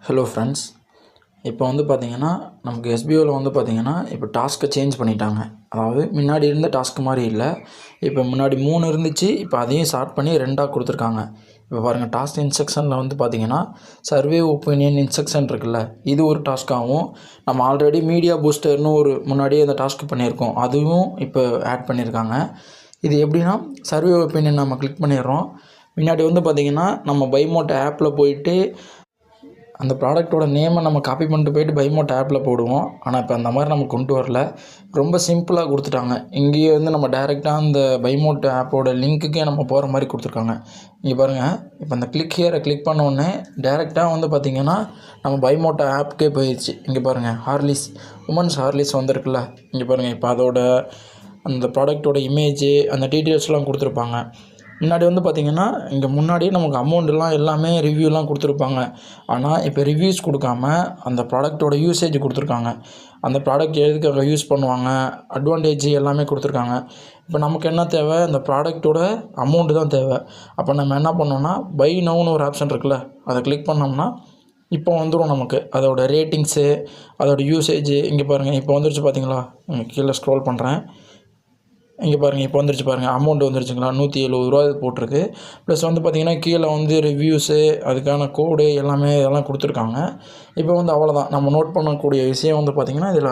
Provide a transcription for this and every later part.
Hello friends, இப்போ வந்து பார்த்திங்கன்னா நமக்கு எஸ்பிஓவில் வந்து பார்த்திங்கன்னா இப்போ டாஸ்க்கை சேஞ்ச் பண்ணிட்டாங்க. அதாவது முன்னாடி இருந்த டாஸ்க் மாதிரி இல்லை. இப்போ முன்னாடி 3 இருந்துச்சு, இப்போ அதையும் ஸ்டார்ட் பண்ணி 2ஆக கொடுத்துருக்காங்க. இப்போ பாருங்கள், டாஸ்க் இன்ஸ்ட்ரக்ஷனில் வந்து பார்த்திங்கன்னா சர்வே ஒப்பீனியன் இன்ஸ்ட்ரக்ஷன் இருக்குல்ல, இது ஒரு டாஸ்க்காகவும் நம்ம ஆல்ரெடி மீடியா பூஸ்டர்னு ஒரு முன்னாடியே அந்த டாஸ்க் பண்ணியிருக்கோம், அதுவும் இப்போ ஆட் பண்ணியிருக்காங்க. இது எப்படின்னா, சர்வே ஒப்பீனியன் நம்ம கிளிக் பண்ணிடுறோம். முன்னாடி வந்து பார்த்திங்கன்னா நம்ம பைமோட் ஆப்பில் போயிட்டு அந்த ப்ராடக்ட்டோட நேமை நம்ம காப்பி பண்ணிட்டு போயிட்டு பைமோட் ஆப்பில் போடுவோம். ஆனால் இப்போ அந்த மாதிரி நம்ம கொண்டு வரல, ரொம்ப சிம்பிளாக கொடுத்துட்டாங்க. இங்கேயே வந்து நம்ம டேரெக்டாக அந்த பைமோட் ஆப்போட லிங்க்குக்கே நம்ம போகிற மாதிரி கொடுத்துருக்காங்க. இங்கே பாருங்கள், இப்போ அந்த கிளிக் ஹியரை கிளிக் பண்ண உடனே டேரெக்டாக வந்து பார்த்திங்கன்னா நம்ம பைமோட் ஆப்புக்கே போயிடுச்சு. இங்கே பாருங்கள், ஹார்லிஸ் உமன்ஸ் ஹார்லிஸ் வந்திருக்குல்ல, இங்கே பாருங்கள். இப்போ அதோட அந்த ப்ராடக்ட்டோட இமேஜு அந்த டீட்டெயில்ஸ்லாம் கொடுத்துருப்பாங்க. முன்னாடி வந்து பார்த்திங்கன்னா இங்கே முன்னாடியே நமக்கு அமௌண்ட்லாம் எல்லாமே ரிவ்யூலாம் கொடுத்துருப்பாங்க. ஆனால் இப்போ ரிவ்யூஸ் கொடுக்காம அந்த ப்ராடக்ட்டோட யூசேஜ் கொடுத்துருக்காங்க. அந்த ப்ராடக்ட் எதுக்காக யூஸ் பண்ணுவாங்க, அட்வான்டேஜ் எல்லாமே கொடுத்துருக்காங்க. இப்போ நமக்கு என்ன தேவை, அந்த ப்ராடக்ட்டோட அமௌண்ட்டு தான் தேவை. அப்போ நம்ம என்ன பண்ணோம்னா, பை நவுன்னு ஒரு ஆப்ஷன் இருக்குல்ல, அதை கிளிக் பண்ணோம்னா இப்போ வந்துடும் நமக்கு அதோட ரேட்டிங்ஸு, அதோட யூசேஜு. இங்கே பாருங்கள், இப்போ வந்துருச்சு பார்த்தீங்களா. கீழே ஸ்க்ரோல் பண்ணுறேன். இங்கே பாருங்கள், இப்போ வந்துருச்சு பாருங்கள், அமௌண்ட் வந்துருச்சுங்களா, 170 போட்டிருக்கு. ப்ளஸ் வந்து பார்த்திங்கன்னா கீழே வந்து ரிவ்யூஸு, அதுக்கான கோடு எல்லாமே இதெல்லாம் கொடுத்துருக்காங்க. இப்போ வந்து அவ்வளோதான். நம்ம நோட் பண்ணக்கூடிய விஷயம் வந்து பார்த்திங்கன்னா இதில்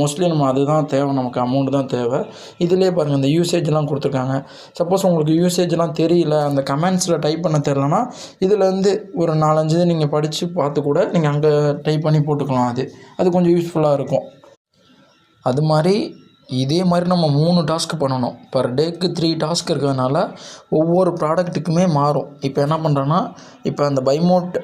மோஸ்ட்லி நம்ம அதுதான் தேவை, நமக்கு அமௌண்ட் தான் தேவை. இதிலே பாருங்கள், இந்த யூசேஜ்லாம் கொடுத்துருக்காங்க. சப்போஸ் உங்களுக்கு யூசேஜ்லாம் தெரியல, அந்த கமெண்ட்ஸில் டைப் பண்ண தெரிலனா இதுலேருந்து ஒரு 4-5 இது நீங்கள் படித்து பார்த்து கூட நீங்கள் அங்கே டைப் பண்ணி போட்டுக்கலாம். அது கொஞ்சம் யூஸ்ஃபுல்லாக இருக்கும். அது மாதிரி இதே மாதிரி நம்ம 3 டாஸ்க் பண்ணணும். பர் டேக்கு 3 டாஸ்க் இருக்கிறதுனால ஒவ்வொரு ப்ராடக்ட்டுக்குமே மாறும். இப்போ என்ன பண்ணுறோன்னா, இப்போ அந்த பைமோட்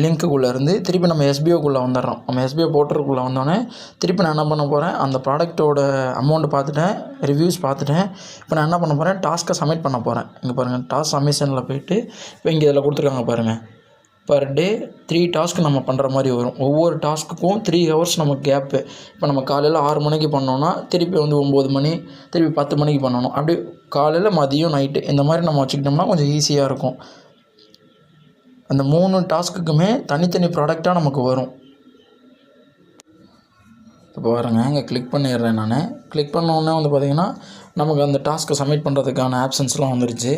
லிங்க்குள்ளே இருந்து திருப்பி நம்ம எஸ்பிஓக்குள்ளே வந்துடுறோம். நம்ம எஸ்பிஓ போர்ட்டலுக்குள்ளே வந்தோடனே திருப்பி நான் என்ன பண்ண போகிறேன், அந்த ப்ராடக்ட்டோட அமௌண்ட் பார்த்துட்டேன், ரிவ்யூஸ் பார்த்துட்டேன். இப்போ நான் என்ன பண்ண போகிறேன், டாஸ்க்கை சப்மிட் பண்ண போகிறேன். இங்கே பாருங்கள், டாஸ்க் சப்மிஷனில் போய்ட்டு இப்போ இங்கே இதில் கொடுத்துருக்காங்க பாருங்கள், பர் டே 3 டாஸ்க் நம்ம பண்ணுற மாதிரி வரும். ஒவ்வொரு டாஸ்க்குக்கும் 3 ஹவர்ஸ் நமக்கு கேப்பு. இப்போ நம்ம காலையில் 6 மணிக்கு பண்ணோன்னா திருப்பி வந்து 9 மணி, திருப்பி 10 மணிக்கு பண்ணணும். அப்படி காலையில், மதியம், நைட்டு இந்த மாதிரி நம்ம வச்சுக்கிட்டோம்னா கொஞ்சம் ஈஸியாக இருக்கும். அந்த 3 டாஸ்க்குக்குமே தனித்தனி ப்ராடக்டாக நமக்கு வரும். இப்போ பாருங்கள், இங்கே கிளிக் பண்ணிடுறேன். நான் கிளிக் பண்ண உடனே வந்து பார்த்திங்கன்னா நமக்கு அந்த டாஸ்க்கை சப்மிட் பண்ணுறதுக்கான ஆப்ஷன்ஸ்லாம் வந்துருச்சு.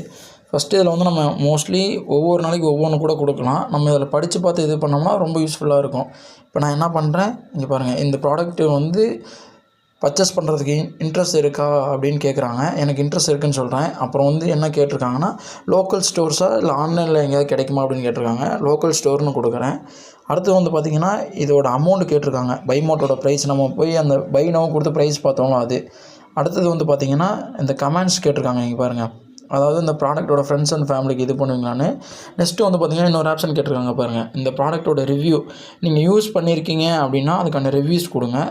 ஃபஸ்ட்டு இதில் வந்து நம்ம மோஸ்ட்லி ஒவ்வொரு நாளைக்கு ஒவ்வொன்று கூட கொடுக்கலாம். நம்ம இதில் படித்து பார்த்து இது பண்ணோம்னா ரொம்ப யூஸ்ஃபுல்லாக இருக்கும். இப்போ நான் என்ன பண்ணுறேன், இங்கே பாருங்கள், இந்த ப்ராடக்ட்டு வந்து பர்ச்சேஸ் பண்ணுறதுக்கு இன்ட்ரெஸ்ட் இருக்கா அப்படின்னு கேட்குறாங்க. எனக்கு இன்ட்ரெஸ்ட் இருக்குதுன்னு சொல்கிறேன். அப்புறம் வந்து என்ன கேட்டிருக்காங்கன்னா, லோக்கல் ஸ்டோர்ஸா இல்லை ஆன்லைனில் எங்கேயாவது கிடைக்குமா அப்படின்னு கேட்டிருக்காங்க. லோக்கல் ஸ்டோர்னு கொடுக்குறேன். அடுத்து வந்து பார்த்திங்கன்னா இதோட அமௌண்ட்டு கேட்டிருக்காங்க. பைமோட்டோட ப்ரைஸ், நம்ம போய் அந்த பை நவ் கொடுத்து ப்ரைஸ் பார்த்தோம்னா அது. அடுத்தது வந்து பார்த்திங்கன்னா இந்த கமெண்ட்ஸ் கேட்டிருக்காங்க. இங்கே பாருங்கள், அதாவது இந்த ப்ராடக்ட்டோட ஃப்ரெண்ட்ஸ் அண்ட் ஃபேமிலிக்கு இது பண்ணுவீங்களான்னு. நெக்ஸ்ட்டு வந்து பார்த்திங்கன்னா இன்னொரு ஆப்ஷன் கேட்டிருக்காங்க பாருங்கள், இந்த ப்ராடக்ட்டோட ரிவ்யூ. நீங்கள் யூஸ் பண்ணியிருக்கீங்க அப்படின்னா அதுக்கான ரிவ்யூஸ் கொடுங்க.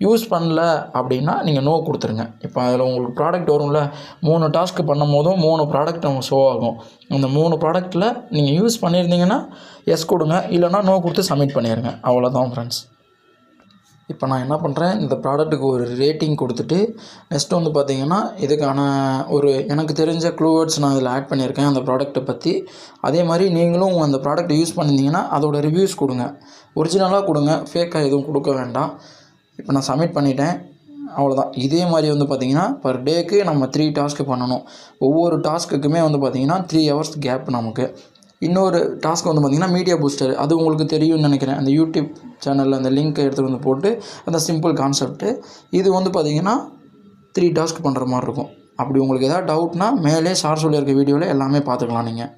யூஸ் பண்ணல அப்படின்னா நீங்கள் நோ கொடுத்துருங்க. இப்போ அதில் உங்களுக்கு ப்ராடக்ட் வரும்ல, 3 டாஸ்க் பண்ணும் போதும் 3 ப்ராடக்ட் நமக்கு ஷோ ஆகும். அந்த 3 ப்ராடக்ட்டில் நீங்கள் யூஸ் பண்ணியிருந்தீங்கன்னா எஸ் கொடுங்க, இல்லைனா நோ கொடுத்து சப்மிட் பண்ணிடுங்க. அவ்வளோதான் ஃப்ரெண்ட்ஸ். இப்போ நான் என்ன பண்ணுறேன், இந்த ப்ராடக்ட்டுக்கு ஒரு ரேட்டிங் கொடுத்துட்டு நெக்ஸ்ட்டு வந்து பார்த்திங்கன்னா இதுக்கான ஒரு எனக்கு தெரிஞ்ச க்ளூவேர்ட்ஸ் நான் இதில் ஆட் பண்ணியிருக்கேன் அந்த ப்ராடக்ட்டை பற்றி. அதே மாதிரி நீங்களும் அந்த ப்ராடக்ட்டை யூஸ் பண்ணியிருந்தீங்கன்னா அதோட ரிவ்யூஸ் கொடுங்க. ஒரிஜினலாக கொடுங்க, ஃபேக்காக எதுவும் கொடுக்க வேண்டாம். இப்போ நான் சப்மிட் பண்ணிட்டேன். அவ்வளோதான். இதே மாதிரி வந்து பார்த்திங்கன்னா பர் டேக்கு நம்ம 3 டாஸ்க்கு பண்ணணும். ஒவ்வொரு டாஸ்க்குக்குமே வந்து பார்த்திங்கன்னா 3 ஹவர்ஸ் கேப் நமக்கு. இன்னொரு டாஸ்க் வந்து பார்த்திங்கன்னா மீடியா பூஸ்டர், அது உங்களுக்கு தெரியும்னு நினைக்கிறேன். அந்த யூடியூப் சேனலில் அந்த லிங்க்கை எடுத்து வந்து போட்டு அந்த சிம்பிள் கான்செப்ட்டு. இது வந்து பார்த்திங்கன்னா 3 டாஸ்க் பண்ணுற மாதிரி இருக்கும். அப்படி உங்களுக்கு எதாவது டவுட்னா மேலே சார் சொல்லியிருக்க வீடியோவில் எல்லாமே பார்த்துக்கலாம் நீங்கள்.